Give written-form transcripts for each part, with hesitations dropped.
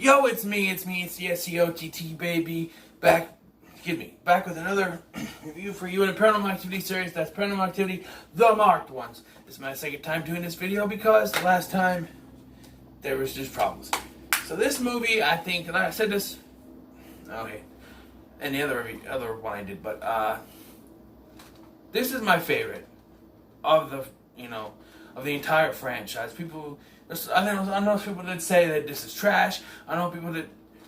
Yo, it's the SCOTT baby, back with another review for you in a Paranormal Activity series. That's Paranormal Activity, The Marked Ones. This is my second time doing this video because the last time there was just problems. So this movie, I think, and I said this, okay, and the other one I did, but this is my favorite of the entire franchise. I know people that say that this is trash. I know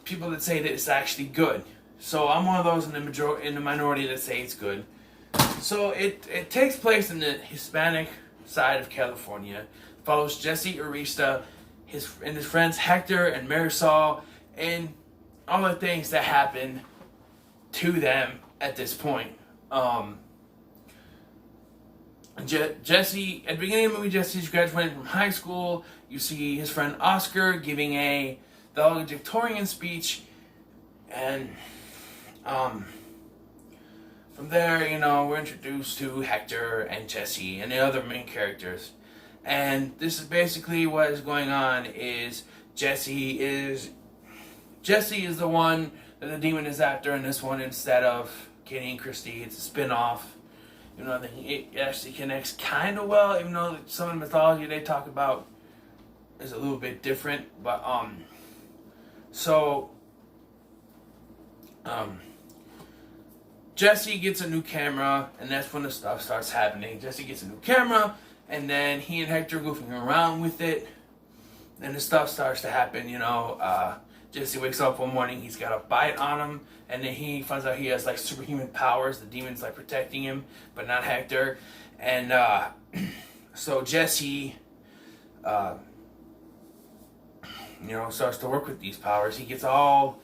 people that say that it's actually good. So I'm one of those in the minority that say it's good. So it takes place in the Hispanic side of California. Follows Jesse Arista, his friends Hector and Marisol, and all the things that happen to them at this point. Jesse, at the beginning of the movie, Jesse's graduating from high school. You see his friend Oscar giving the valedictorian speech, and from there, we're introduced to Hector and Jesse and the other main characters. And this is basically what is going on. Is Jesse is the one that the demon is after in this one, instead of Katie and Christy. It's a spin-off. I think it actually connects kind of well, even though some of the mythology they talk about is a little bit different. But Jesse gets a new camera, and that's when the stuff starts happening. Jesse gets a new camera, and then he and Hector are goofing around with it, and the stuff starts to happen. Jesse wakes up one morning, he's got a bite on him, and then he finds out he has like superhuman powers. The demon's like protecting him, but not Hector. And so Jesse, starts to work with these powers. He gets all,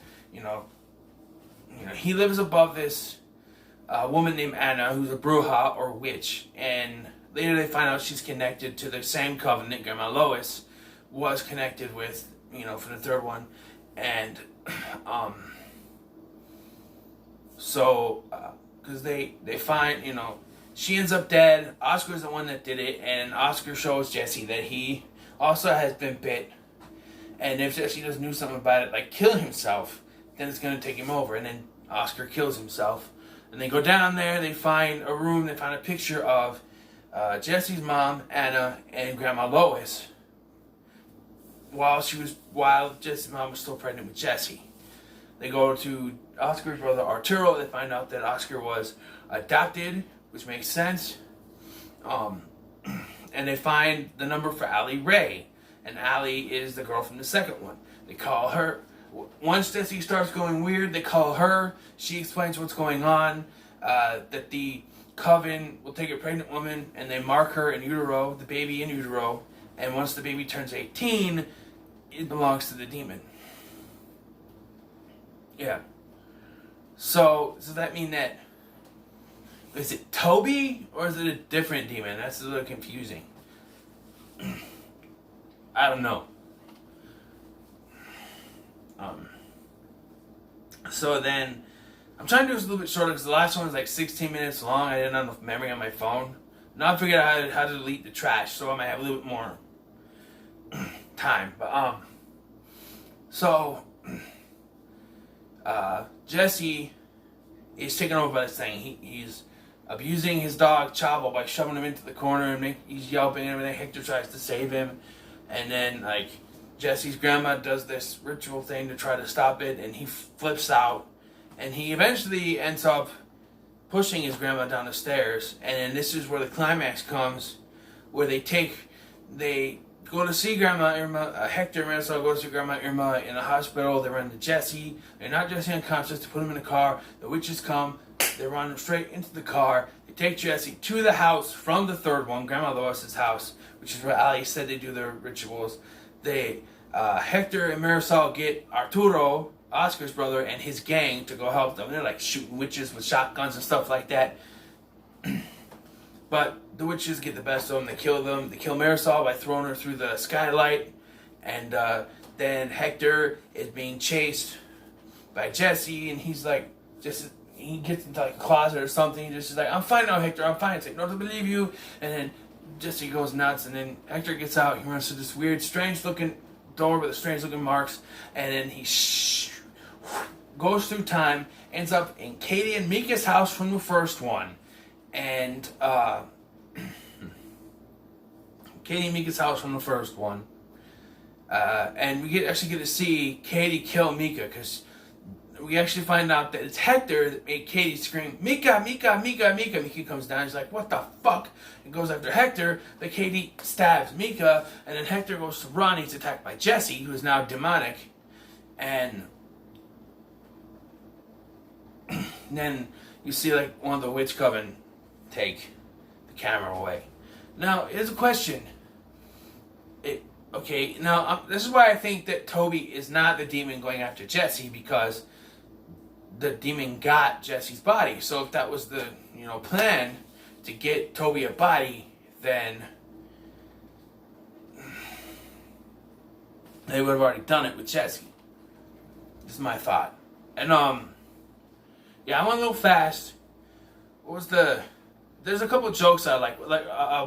he lives above this woman named Anna, who's a bruja or witch, and later they find out she's connected to the same covenant Grandma Lois was connected with, for the third one. And because they find, she ends up dead. Oscar's the one that did it, and Oscar shows Jesse that he also has been bit, and if Jesse doesn't do something about it, like kill himself, then it's going to take him over. And then Oscar kills himself, and they go down there, they find a room, they find a picture of Jesse's mom, Anna, and Grandma Lois, while Jesse's mom was still pregnant with Jesse. They go to Oscar's brother Arturo. They find out that Oscar was adopted, which makes sense. And they find the number for Allie Ray, and Allie is the girl from the second one. They call her. Once Jesse starts going weird, they call her. She explains what's going on, that the coven will take a pregnant woman and they mark her in utero, the baby in utero, and once the baby turns 18, it belongs to the demon. Yeah. So does that mean that, is it Toby or is it a different demon? That's a little confusing. I don't know. So then, I'm trying to do this a little bit shorter because the last one was like 16 minutes long. I didn't have enough memory on my phone. Now I figured out how to delete the trash, so I might have a little bit more time. But Jesse is taken over by this thing. He's abusing his dog Chavo by shoving him into the corner, and he's yelping and everything. Hector tries to save him, and then Jesse's grandma does this ritual thing to try to stop it, and he flips out, and he eventually ends up pushing his grandma down the stairs. And then this is where the climax comes, where they go to see Grandma Irma. Hector and Marisol go to see Grandma Irma in the hospital. They run to Jesse. They're not Jesse unconscious to put him in the car. The witches come. They run straight into the car. They take Jesse to the house from the third one, Grandma Lois's house, which is where Ali said they do their rituals. Hector and Marisol get Arturo, Oscar's brother, and his gang to go help them. They're like shooting witches with shotguns and stuff like that. But the witches get the best of them. They kill them. They kill Marisol by throwing her through the skylight. And then Hector is being chased by Jesse, and he's like, he gets into like a closet or something. He's just like, I'm fine now, Hector. I'm fine. It's like, no, I don't believe you. And then Jesse goes nuts, and then Hector gets out. He runs to this weird, strange-looking door with the strange looking marks, and then he goes through time, ends up in Katie and Mika's house from the first one, and Katie and Mika's house from the first one, and we actually get to see Katie kill Mika, because we actually find out that it's Hector that made Katie scream, Mika, Mika, Mika, Mika. Mika comes down, he's like, what the fuck? And goes after Hector, but Katie stabs Mika, and then Hector goes to run. He's attacked by Jesse, who is now demonic, and then you see like one of the witch coven take the camera away. Now, here's a question. This is why I think that Toby is not the demon going after Jesse, because the demon got Jesse's body. So if that was the plan to get Toby a body, then they would have already done it with Jesse. This is my thought. And yeah, I went a little fast. What was there's a couple jokes I like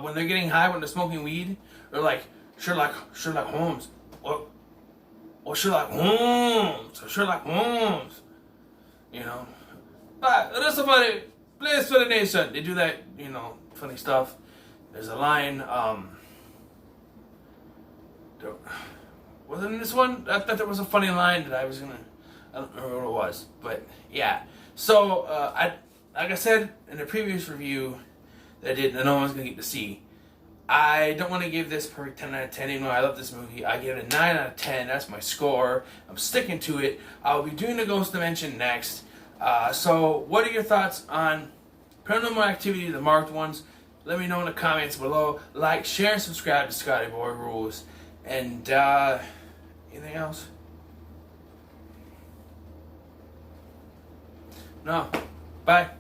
when they're getting high, when they're smoking weed, or like Sherlock Holmes. What Sherlock Holmes? But that's a funny place for the nation. They do that, funny stuff. There's a line, wasn't this one? I thought there was a funny line that I don't remember what it was, but yeah. So, like I said in the previous review that I did, that no one's going to get to see, I don't want to give this perfect 10 out of 10, even though I love this movie. I give it a 9 out of 10. That's my score. I'm sticking to it. I'll be doing the Ghost Dimension next. So, what are your thoughts on Paranormal Activity, the marked ones? Let me know in the comments below. Like, share, and subscribe to Scotty Boy Rules. And, anything else? No. Bye.